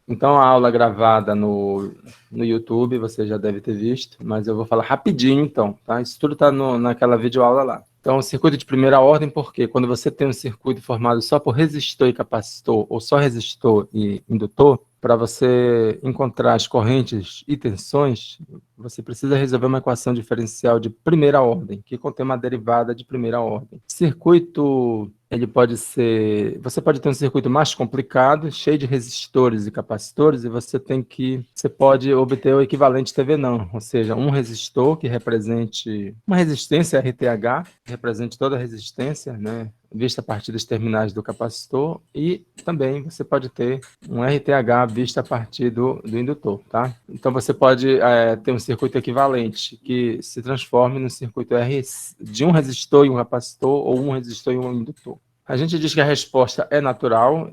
Então, a aula gravada no YouTube, você já deve ter visto, mas eu vou falar rapidinho, então, tá? Isso tudo está naquela videoaula lá. Então, o circuito de primeira ordem, por quê? Quando você tem um circuito formado só por resistor e capacitor, ou só resistor e indutor, para você encontrar as correntes e tensões, você precisa resolver uma equação diferencial de primeira ordem, que contém uma derivada de primeira ordem. Circuito, ele pode ser... Você pode ter um circuito mais complicado, cheio de resistores e capacitores, e você pode obter o equivalente TV-não, ou seja, um resistor que represente uma resistência RTH, que represente toda a resistência, né, vista a partir dos terminais do capacitor, e também você pode ter um RTH vista a partir do indutor, tá? Então você pode ter um circuito equivalente que se transforme no circuito R de um resistor e um capacitor, ou um resistor e um indutor. A gente diz que a resposta é natural.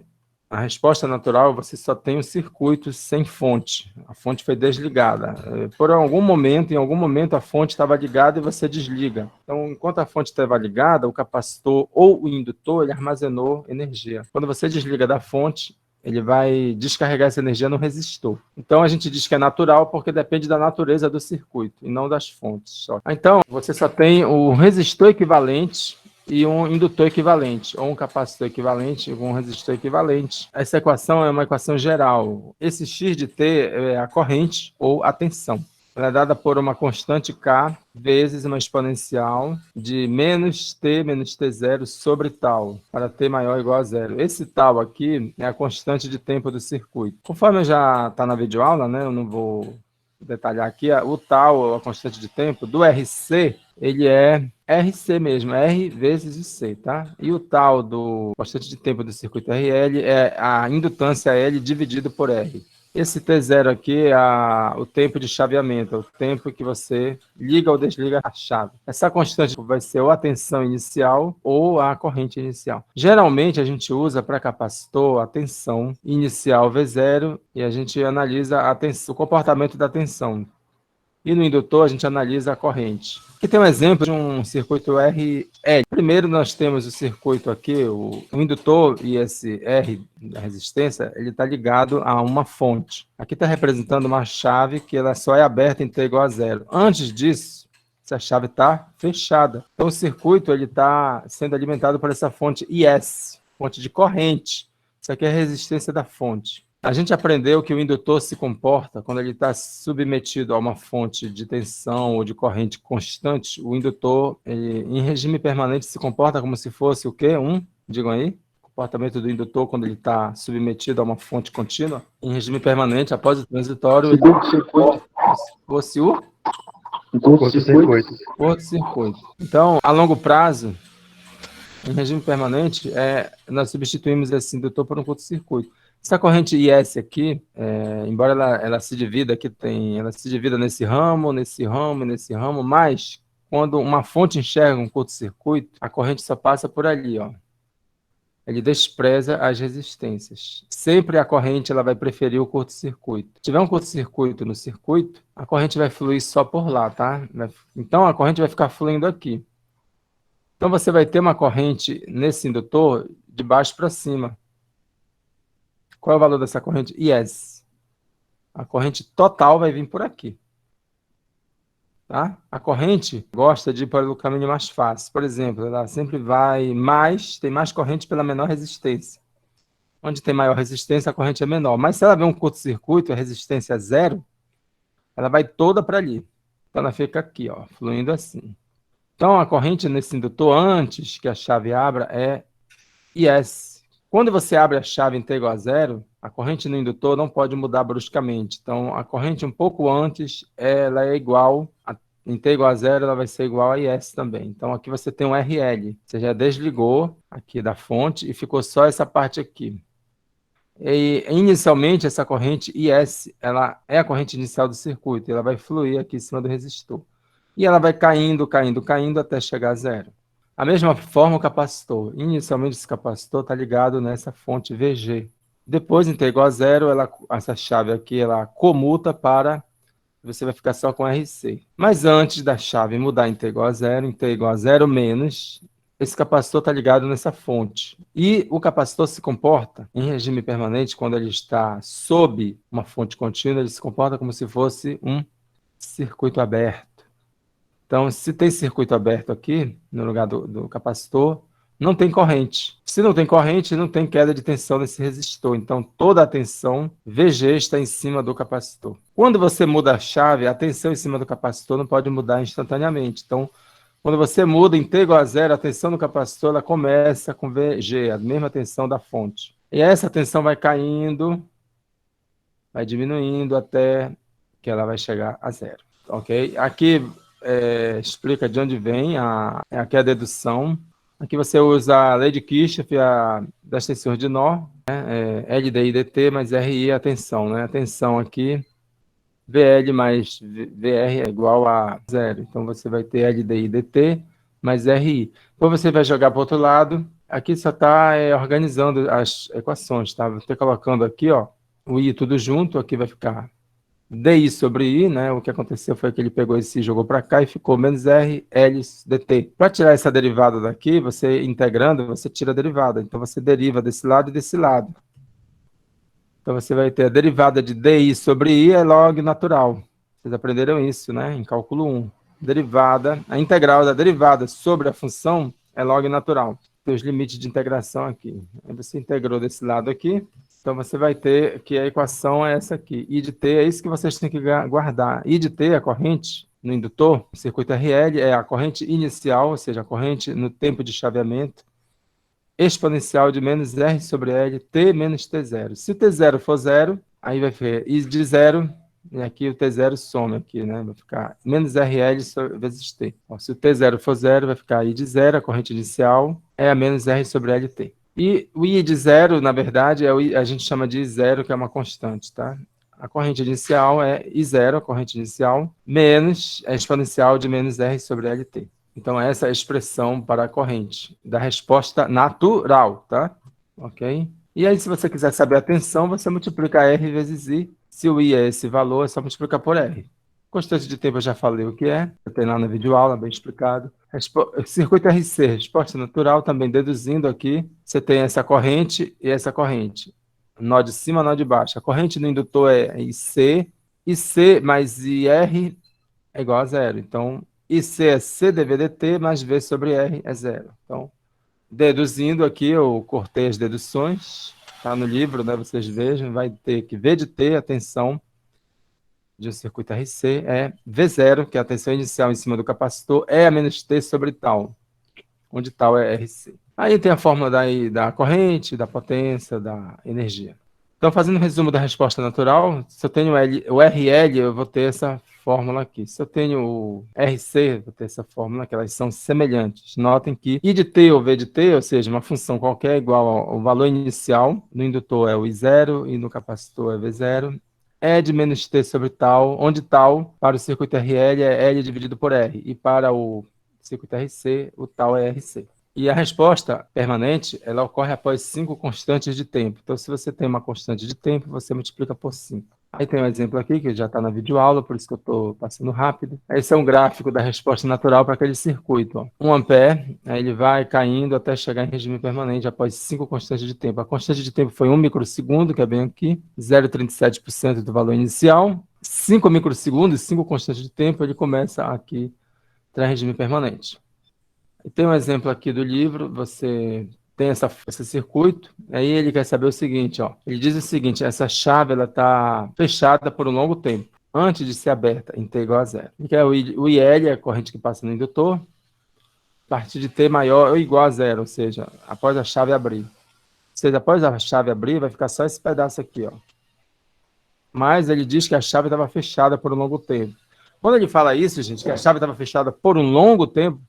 A resposta natural, você só tem um circuito sem fonte. A fonte foi desligada. Por algum momento, em algum momento, a fonte estava ligada e você desliga. Então, enquanto a fonte estava ligada, o capacitor ou o indutor, ele armazenou energia. Quando você desliga da fonte, ele vai descarregar essa energia no resistor. Então, a gente diz que é natural porque depende da natureza do circuito e não das fontes. Só. Então, você só tem o resistor equivalente e um indutor equivalente, ou um capacitor equivalente com um resistor equivalente. Essa equação é uma equação geral. Esse x de t é a corrente ou a tensão. Ela é dada por uma constante K vezes uma exponencial de menos t0 sobre tal, para t maior ou igual a zero. Esse tal aqui é a constante de tempo do circuito. Conforme já está na videoaula, né, eu não vou detalhar aqui, o tal, a constante de tempo, do RC, ele é RC mesmo, R vezes o C, tá? E o tal do constante de tempo do circuito RL é a indutância L dividido por R. Esse T0 aqui é o tempo de chaveamento, é o tempo que você liga ou desliga a chave. Essa constante vai ser ou a tensão inicial ou a corrente inicial. Geralmente, a gente usa para capacitor a tensão inicial V0 e a gente analisa o comportamento da tensão. E no indutor, a gente analisa a corrente. Aqui tem um exemplo de um circuito RL. Primeiro, nós temos o circuito aqui, o indutor e esse R da resistência, ele está ligado a uma fonte. Aqui está representando uma chave que ela só é aberta em T igual a zero. Antes disso, essa chave está fechada. Então, o circuito está sendo alimentado por essa fonte IS, fonte de corrente. Isso aqui é a resistência da fonte. A gente aprendeu que o indutor se comporta quando ele está submetido a uma fonte de tensão ou de corrente constante. O indutor, em regime permanente, se comporta como se fosse o quê? Digam aí, comportamento do indutor quando ele está submetido a uma fonte contínua. Em regime permanente, após o transitório, ele fosse o curto-circuito. Curto-circuito. Então, a longo prazo, em regime permanente, nós substituímos esse indutor por um curto-circuito. Essa corrente IS aqui, embora ela se divida, ela se divida nesse ramo, nesse ramo e nesse ramo, mas quando uma fonte enxerga um curto-circuito, a corrente só passa por ali, ó. Ele despreza as resistências. Sempre a corrente ela vai preferir o curto-circuito. Se tiver um curto-circuito no circuito, a corrente vai fluir só por lá, tá? Então a corrente vai ficar fluindo aqui. Então você vai ter uma corrente nesse indutor de baixo para cima. Qual é o valor dessa corrente? IS. A corrente total vai vir por aqui. Tá? A corrente gosta de ir pelo caminho mais fácil. Por exemplo, ela sempre tem mais corrente pela menor resistência. Onde tem maior resistência, a corrente é menor. Mas se ela vê um curto-circuito, a resistência é zero, ela vai toda para ali. Então ela fica aqui, ó, fluindo assim. Então a corrente nesse indutor, antes que a chave abra, é IS. Quando você abre a chave em T igual a zero, a corrente no indutor não pode mudar bruscamente. Então, a corrente um pouco antes, ela é igual, em T igual a zero, ela vai ser igual a IS também. Então, aqui você tem um RL. Você já desligou aqui da fonte e ficou só essa parte aqui. E, inicialmente, essa corrente IS, ela é a corrente inicial do circuito. Ela vai fluir aqui em cima do resistor. E ela vai caindo, caindo, caindo até chegar a zero. A mesma forma o capacitor. Inicialmente esse capacitor está ligado nessa fonte VG. Depois, em T igual a zero, essa chave aqui ela comuta para... Você vai ficar só com RC. Mas antes da chave mudar em T igual a zero menos, esse capacitor está ligado nessa fonte. E o capacitor se comporta em regime permanente quando ele está sob uma fonte contínua, ele se comporta como se fosse um circuito aberto. Então, se tem circuito aberto aqui, no lugar do capacitor, não tem corrente. Se não tem corrente, não tem queda de tensão nesse resistor. Então, toda a tensão VG está em cima do capacitor. Quando você muda a chave, a tensão em cima do capacitor não pode mudar instantaneamente. Então, quando você muda em T igual a zero, a tensão do capacitor ela começa com VG, a mesma tensão da fonte. E essa tensão vai caindo, vai diminuindo até que ela vai chegar a zero. Ok? Aqui explica de onde vem aqui a dedução. Aqui você usa a lei de Kirchhoff das tensões de nó, né? LDI dt mais RI é a tensão, né? A tensão aqui, VL mais VR é igual a zero. Então você vai ter LDI dt mais RI. Depois você vai jogar para o outro lado. Aqui só está organizando as equações, tá? Vou ter colocando aqui, ó, o I tudo junto, aqui vai ficar DI sobre I, né? O que aconteceu foi que ele pegou esse I, jogou para cá e ficou menos R, L dt. Para tirar essa derivada daqui, você integrando, você tira a derivada. Então você deriva desse lado e desse lado. Então você vai ter a derivada de DI sobre I é log natural. Vocês aprenderam isso, né? Em cálculo 1. Derivada, a integral da derivada sobre a função é log natural. Tem os limites de integração aqui. Aí você integrou desse lado aqui. Então, você vai ter que a equação é essa aqui. I de t é isso que vocês têm que guardar. I de t, a corrente no indutor, o circuito RL, é a corrente inicial, ou seja, a corrente no tempo de chaveamento, exponencial de menos R sobre L, t menos T0. Se o T0 for zero, aí vai ficar I de zero, e aqui o T0 some aqui, né? Vai ficar menos RL vezes T. Ó, se o T0 for zero, vai ficar I de zero, a corrente inicial, é a menos R sobre LT. E o I de zero, na verdade, a gente chama de I0, que é uma constante, tá? A corrente inicial é I0, a corrente inicial, menos a exponencial de menos R sobre LT. Então, essa é a expressão para a corrente da resposta natural, tá? Ok? E aí, se você quiser saber a tensão, você multiplica R vezes I. Se o I é esse valor, é só multiplicar por R. Constante de tempo eu já falei o que é, tem lá na videoaula, bem explicado. Circuito RC, resposta natural, também deduzindo aqui, você tem essa corrente e essa corrente. Nó de cima, nó de baixo. A corrente do indutor é IC, IC mais IR é igual a zero. Então, IC é C dV dt mais V sobre R é zero. Então, deduzindo aqui, eu cortei as deduções, tá no livro, né? Vocês vejam, vai ter que V de T, a tensão de um circuito RC é V0, que é a tensão inicial em cima do capacitor, é a menos T sobre tal, onde tal é RC. Aí tem a fórmula da corrente, da potência, da energia. Então, fazendo um resumo da resposta natural, se eu tenho o RL, eu vou ter essa fórmula aqui. Se eu tenho o RC, eu vou ter essa fórmula, que elas são semelhantes. Notem que I de T ou V de T, ou seja, uma função qualquer é igual ao valor inicial, no indutor é o I0 e no capacitor é V0, é de menos T sobre tal, onde tal, para o circuito RL, é L dividido por R, e para o circuito RC, o tal é RC. E a resposta permanente, ela ocorre após 5 constantes de tempo. Então, se você tem uma constante de tempo, você multiplica por 5. Aí tem um exemplo aqui, que já está na videoaula, por isso que eu estou passando rápido. Esse é um gráfico da resposta natural para aquele circuito. Ó. 1 ampere, aí ele vai caindo até chegar em regime permanente após 5 constantes de tempo. A constante de tempo foi 1 microsegundo, que é bem aqui, 0,37% do valor inicial. 5 microsegundos, 5 constantes de tempo, ele começa aqui a entrar em regime permanente. E tem um exemplo aqui do livro, você tem esse circuito, aí ele quer saber o seguinte, ó. Ele diz o seguinte, essa chave está fechada por um longo tempo, antes de ser aberta, em T igual a zero. Que é o IL, é a corrente que passa no indutor, a partir de T maior ou igual a zero, ou seja, após a chave abrir. Ou seja, após a chave abrir, vai ficar só esse pedaço aqui, ó. Mas ele diz que a chave estava fechada por um longo tempo. Quando ele fala isso, gente, que a chave estava fechada por um longo tempo,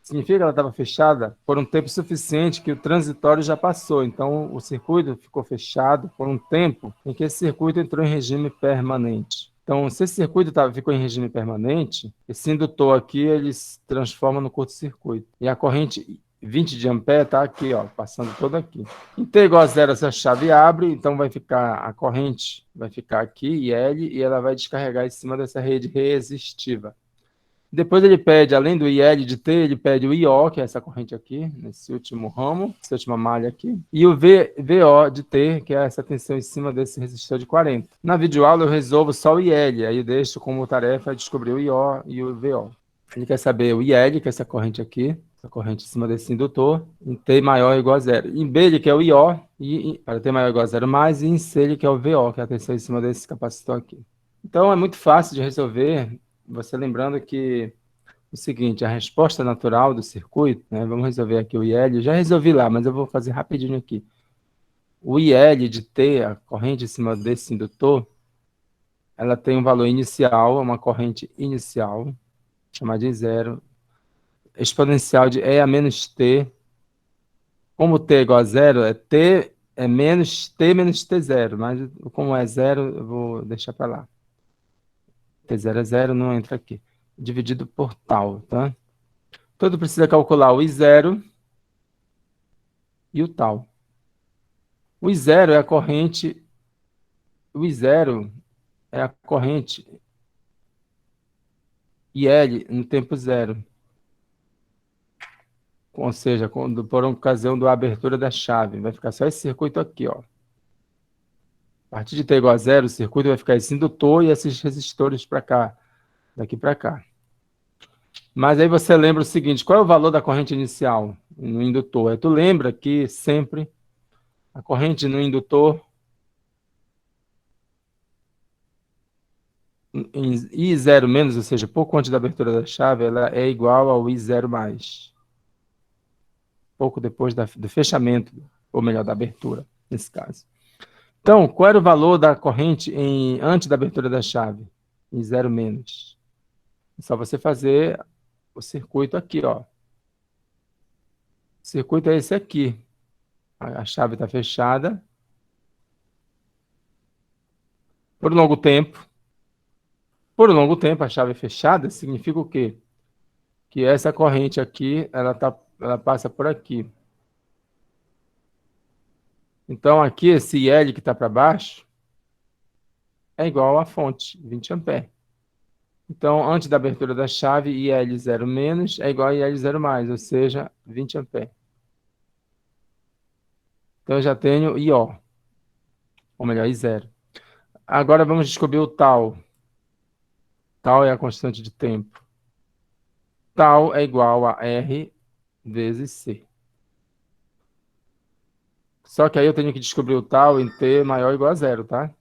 significa que ela estava fechada por um tempo suficiente que o transitório já passou. Então, o circuito ficou fechado por um tempo em que esse circuito entrou em regime permanente. Então, se esse circuito ficou em regime permanente, esse indutor aqui, ele se transforma no curto-circuito. E a corrente 20 de ampere está aqui, ó, passando toda aqui. Em T igual a zero, essa chave abre, então vai ficar a corrente, vai ficar aqui, IL, e ela vai descarregar em cima dessa rede resistiva. Depois ele pede, além do IL de T, ele pede o IO, que é essa corrente aqui, nesse último ramo, essa última malha aqui, e o VO de T, que é essa tensão em cima desse resistor de 40. Na videoaula eu resolvo só o IL, aí eu deixo como tarefa descobrir o IO e o VO. Ele quer saber o IL, que é essa corrente aqui, essa corrente em cima desse indutor, em T maior ou igual a zero. Em B ele quer o IO, para T maior ou igual a zero mais, e em C ele quer o VO, que é a tensão em cima desse capacitor aqui. Então é muito fácil de resolver, você lembrando que o seguinte, a resposta natural do circuito, né, vamos resolver aqui o IL, eu já resolvi lá, mas eu vou fazer rapidinho aqui. O IL de T, a corrente em cima desse indutor, ela tem um valor inicial, uma corrente inicial, chamada de zero, exponencial de E a menos T. Como T é igual a zero, é T é menos T zero, mas como é zero, eu vou deixar para lá. T0 é zero, não entra aqui. Dividido por tal, tá? Todo precisa calcular o I0 e o tal. O I0 é a corrente. O I0 é a corrente IL no tempo zero. Ou seja, por ocasião da abertura da chave. Vai ficar só esse circuito aqui, ó. A partir de t igual a zero, o circuito vai ficar esse indutor e esses resistores para cá, daqui para cá. Mas aí você lembra o seguinte, qual é o valor da corrente inicial no indutor? Tu lembra que sempre a corrente no indutor em I0 menos, ou seja, pouco antes da abertura da chave, ela é igual ao I0 mais. Pouco depois do fechamento, ou melhor, da abertura, nesse caso. Então, qual era o valor da corrente antes da abertura da chave? I0 menos. É só você fazer o circuito aqui, ó. O circuito é esse aqui. A chave está fechada. Por um longo tempo. Por um longo tempo, a chave fechada significa o quê? Que essa corrente aqui, ela passa por aqui. Então, aqui, esse IL que está para baixo é igual à fonte, 20 amperes. Então, antes da abertura da chave, IL0 menos é igual a IL0 mais, ou seja, 20 amperes. Então, eu já tenho IO, ou melhor, I0. Agora, vamos descobrir o tal. Tal é a constante de tempo. Tal é igual a R vezes C. Só que aí eu tenho que descobrir o tal em T maior ou igual a zero, tá?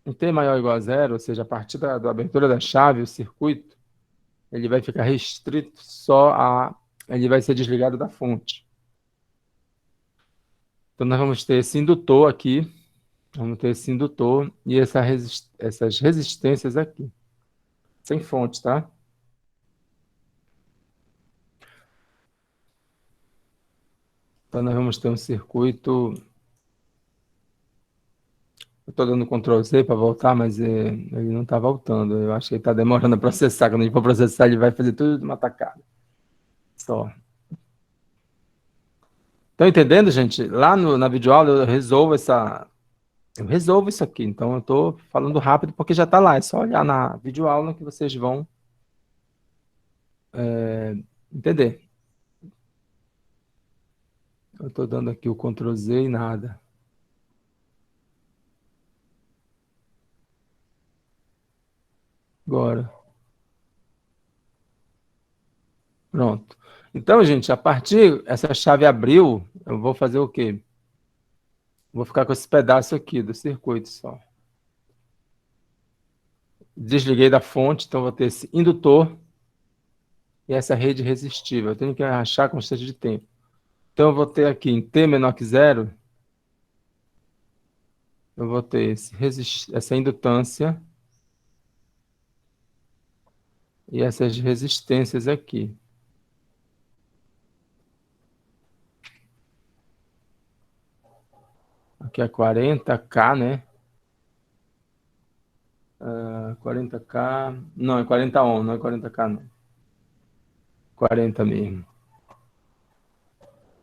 Em T maior ou igual a zero, ou seja, a partir da abertura da chave, o circuito, ele vai ficar restrito só a... Ele vai ser desligado da fonte. Então, nós vamos ter esse indutor aqui, vamos ter esse indutor e essas resistências aqui, sem fonte, tá? Então, nós vamos ter um circuito... Eu estou dando Ctrl Z para voltar, mas ele não está voltando. Eu acho que ele está demorando a processar. Quando ele for processar, ele vai fazer tudo de uma tacada. Só. Estão entendendo, gente? Lá na videoaula eu resolvo isso aqui. Então, eu estou falando rápido porque já está lá. É só olhar na videoaula que vocês vão entender. Eu estou dando aqui o Ctrl Z e nada. Agora. Pronto. Então, gente, a partir essa chave abriu, eu vou fazer o quê? Vou ficar com esse pedaço aqui do circuito só. Desliguei da fonte, então vou ter esse indutor e essa rede resistível. Eu tenho que achar a constante de tempo. Então, eu vou ter aqui em T menor que zero, eu vou ter essa indutância e essas resistências aqui. Aqui é 40K, né? 40K... Não, é 40 ohm, não é 40K, não. 40 mesmo.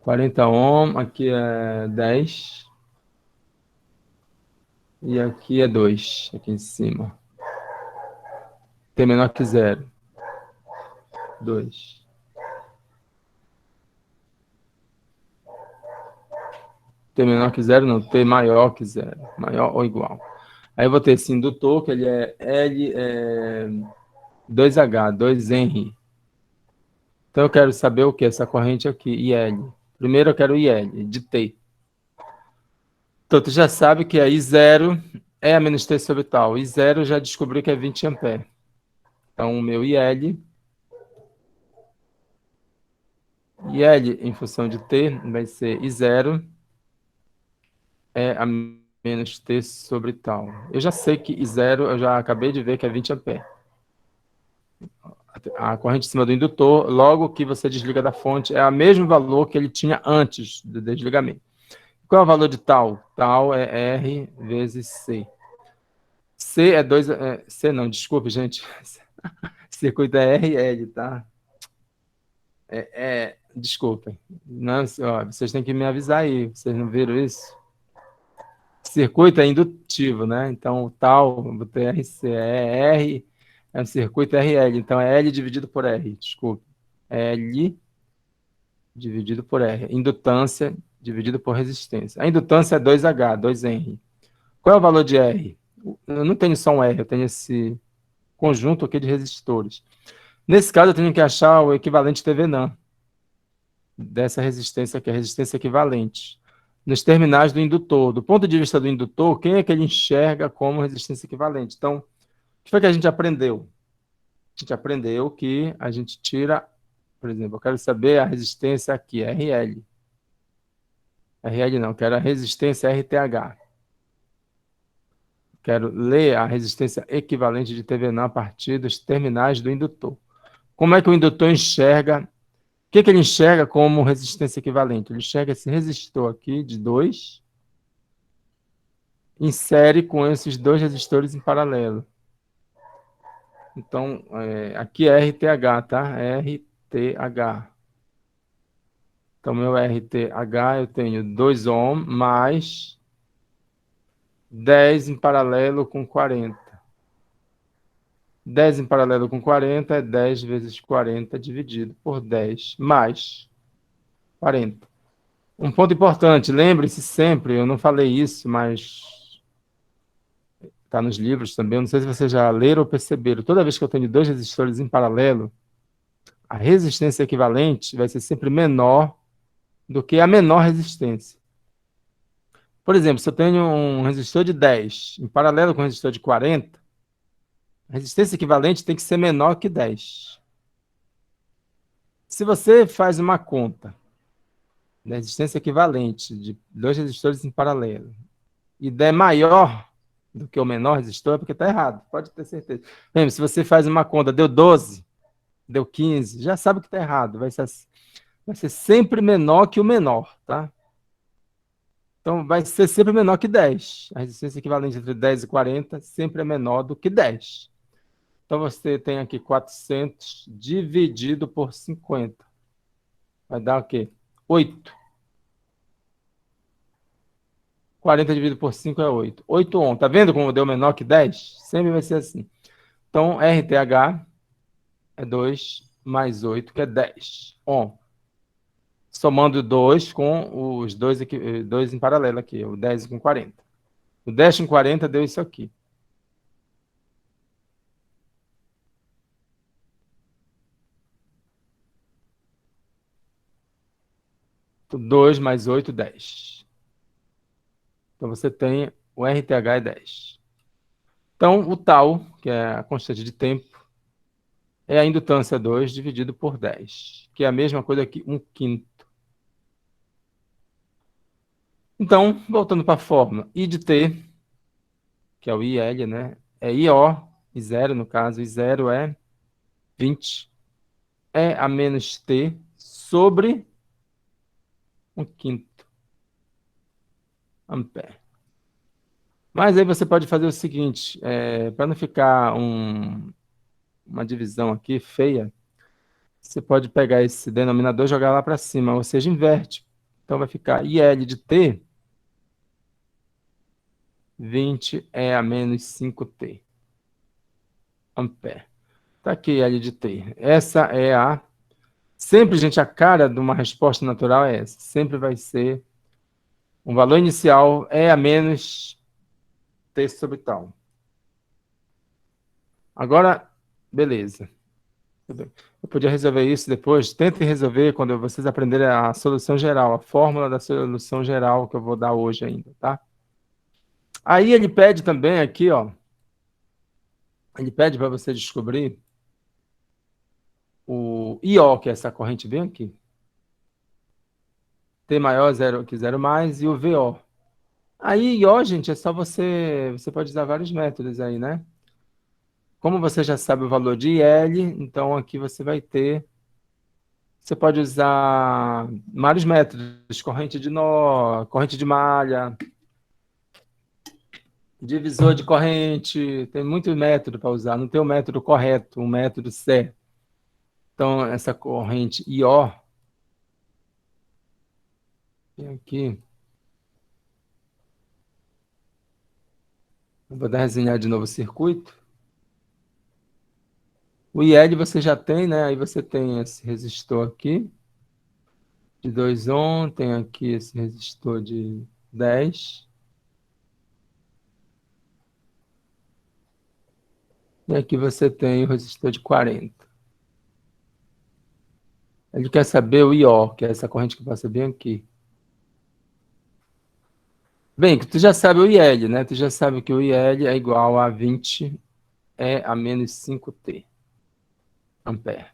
40 ohm, aqui é 10. E aqui é 2, aqui em cima. T menor que 0. 2. T menor que 0, não. T maior que 0. Maior ou igual. Aí eu vou ter esse indutor, que ele é L 2H, 2Henry. Então eu quero saber o que? Essa corrente aqui, IL. Primeiro eu quero IL, de T. Então tu já sabe que a I0 é a menos T sobre tal. I0 eu já descobri que é 20 ampere. Então o meu IL em função de T vai ser I0 é a menos T sobre tal. Eu já sei que I0, eu já acabei de ver que é 20 ampere. A corrente em cima do indutor, logo que você desliga da fonte, é o mesmo valor que ele tinha antes do desligamento. Qual é o valor de tal? Tal é R vezes C. C é 2... C não, desculpe, gente. Circuito é RL, tá? Desculpem. Não, ó, vocês têm que me avisar aí. Vocês não viram isso? Circuito é indutivo, né? Então, o tal, botei RC, é R, é um circuito RL. Então, é L dividido por R, desculpe. L dividido por R. Indutância dividido por resistência. A indutância é 2H, 2Henry. Qual é o valor de R? Eu não tenho só um R, eu tenho esse conjunto aqui de resistores. Nesse caso, eu tenho que achar o equivalente TVNAM dessa resistência aqui, a resistência equivalente, nos terminais do indutor. Do ponto de vista do indutor, quem é que ele enxerga como resistência equivalente? Então, o que foi que a gente aprendeu? A gente aprendeu que a gente tira, por exemplo, eu quero saber a resistência aqui, RL. RL não, quero a resistência RTH. Quero ler a resistência equivalente de TVNAM a partir dos terminais do indutor. Como é que o indutor enxerga? O que ele enxerga como resistência equivalente? Ele enxerga esse resistor aqui de 2 em série com esses dois resistores em paralelo. Então, aqui é RTH, tá? RTH. Então, meu RTH, eu tenho 2 ohm mais 10 em paralelo com 40. 10 em paralelo com 40 é 10 vezes 40 dividido por 10 mais 40. Um ponto importante, lembre-se sempre, eu não falei isso, mas está nos livros também, eu não sei se vocês já leram ou perceberam, toda vez que eu tenho dois resistores em paralelo, a resistência equivalente vai ser sempre menor do que a menor resistência. Por exemplo, se eu tenho um resistor de 10 em paralelo com um resistor de 40, a resistência equivalente tem que ser menor que 10. Se você faz uma conta da resistência equivalente de dois resistores em paralelo e der maior do que o menor resistor, é porque está errado, pode ter certeza. Lembra, se você faz uma conta, deu 12, deu 15, já sabe que está errado, vai ser sempre menor que o menor, tá? Então, vai ser sempre menor que 10. A resistência equivalente entre 10 e 40 sempre é menor do que 10. Então, você tem aqui 400 dividido por 50. Vai dar o quê? 8. 40 dividido por 5 é 8. 8 ohm. Tá vendo como deu menor que 10? Sempre vai ser assim. Então, RTH é 2 mais 8, que é 10 ohm. Somando 2 com os dois em paralelo aqui, o 10 com 40. O 10 com 40 deu isso aqui. 2 mais 8, 10. Então, você tem o RTH é 10. Então, o tal, que é a constante de tempo, é a indutância 2 dividido por 10, que é a mesma coisa que 1/5. Então, voltando para a fórmula, I de T, que é o IL, né? É IO, I0 no caso, I0 é 20, é a menos T sobre 1/5 ampere. Mas aí você pode fazer o seguinte, para não ficar uma divisão aqui feia, você pode pegar esse denominador e jogar lá para cima, ou seja, inverte. Então vai ficar IL de T, 20 é a menos 5T ampere. Tá aqui, L de T. Essa é a... Sempre, gente, a cara de uma resposta natural é essa. Sempre vai ser um valor inicial é a menos T sobre tal. Agora, beleza. Eu podia resolver isso depois. Tentem resolver quando vocês aprenderem a solução geral, a fórmula da solução geral que eu vou dar hoje ainda, tá? Aí ele pede também aqui, ó. Ele pede para você descobrir o IO, que é essa corrente bem aqui. T maior zero, que zero mais, e o VO. Aí, IO, gente, é só você... Você pode usar vários métodos aí, né? Como você já sabe o valor de IL, então aqui você vai ter... Você pode usar vários métodos, corrente de nó, corrente de malha, divisor de corrente, tem muito método para usar, não tem um método correto, um método certo. Então, essa corrente IO, tem aqui, eu vou desenhar de novo o circuito. O IL você já tem, né? Aí você tem esse resistor aqui, de 2 ohm, tem aqui esse resistor de 10. E aqui você tem o resistor de 40. Ele quer saber o IO, que é essa corrente que passa bem aqui. Bem, que tu já sabe o IL, né? Tu já sabe que o IL é igual a 20 E a menos 5T ampere.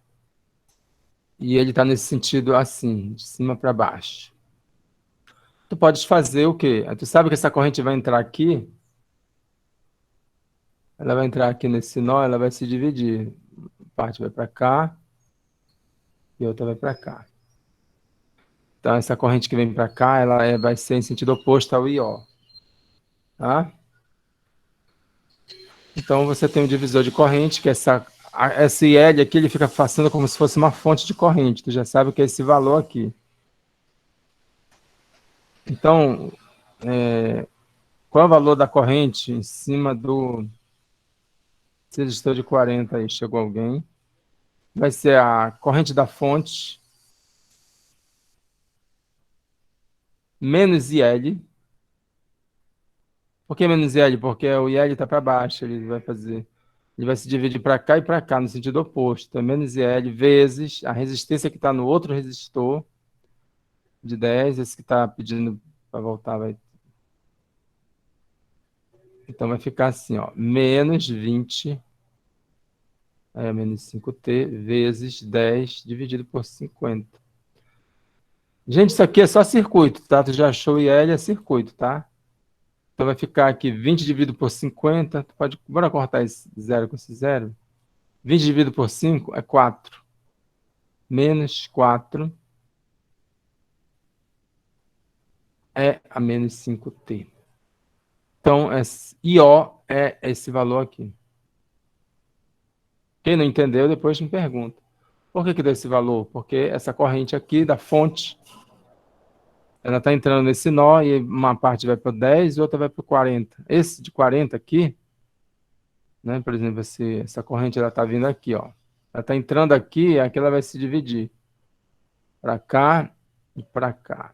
E ele está nesse sentido assim, de cima para baixo. Tu podes fazer o quê? Tu sabe que essa corrente vai entrar aqui, ela vai entrar aqui nesse nó, ela vai se dividir. Parte vai para cá e outra vai para cá. Então, essa corrente que vem para cá, ela vai ser em sentido oposto ao IO. Tá? Então, você tem um divisor de corrente, que é esse IL aqui, ele fica passando como se fosse uma fonte de corrente. Tu já sabe que é esse valor aqui. Então, qual é o valor da corrente em cima do resistor de 40 aí? Chegou alguém? Vai ser a corrente da fonte menos IL. Por que menos IL? Porque o IL está para baixo, ele vai se dividir para cá e para cá, no sentido oposto. Então, menos IL vezes a resistência que está no outro resistor de 10, esse que está pedindo para voltar, então vai ficar assim, ó, menos 20, menos 5T, vezes 10 dividido por 50. Gente, isso aqui é só circuito, tá? Tu já achou o IL, é circuito, tá? Então vai ficar aqui 20 dividido por 50. Bora cortar esse zero com esse zero. 20 dividido por 5 é 4. Menos 4 é a menos 5T. Então, IO é esse valor aqui. Quem não entendeu, depois me pergunta. Por que deu esse valor? Porque essa corrente aqui da fonte, ela está entrando nesse nó e uma parte vai para o 10 e outra vai para o 40. Esse de 40 aqui, né, por exemplo, essa corrente ela está vindo aqui, ó. Ela está entrando aqui e aqui ela vai se dividir para cá e para cá.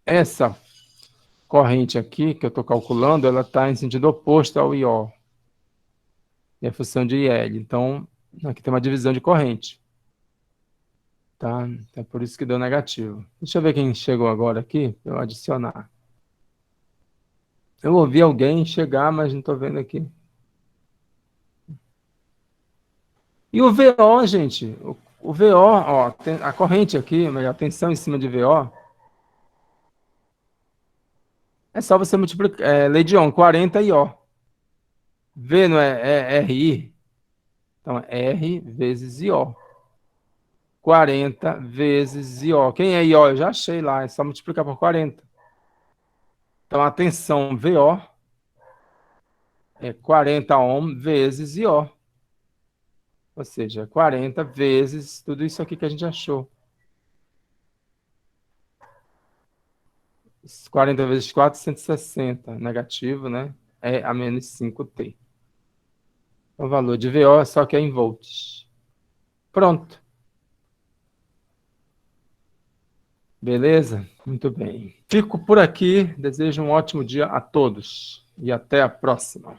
Essa corrente aqui que eu estou calculando, ela está em sentido oposto ao IO. E a função de IL. Então, aqui tem uma divisão de corrente. Tá? É por isso que deu negativo. Deixa eu ver quem chegou agora aqui, para eu adicionar. Eu ouvi alguém chegar, mas não estou vendo aqui. E o VO, gente, o VO, ó, a corrente aqui, a tensão em cima de VO, é só você multiplicar, lei de Ohm, 40 IO. V não é RI? Então, é R vezes IO. 40 vezes IO. Quem é IO? Eu já achei lá, é só multiplicar por 40. Então, a tensão VO é 40 ohm vezes IO. Ou seja, 40 vezes tudo isso aqui que a gente achou. 40 vezes 4, 160. Negativo, né? É a menos 5T. O valor de VO, só que é em volts. Pronto. Beleza? Muito bem. Fico por aqui. Desejo um ótimo dia a todos. E até a próxima.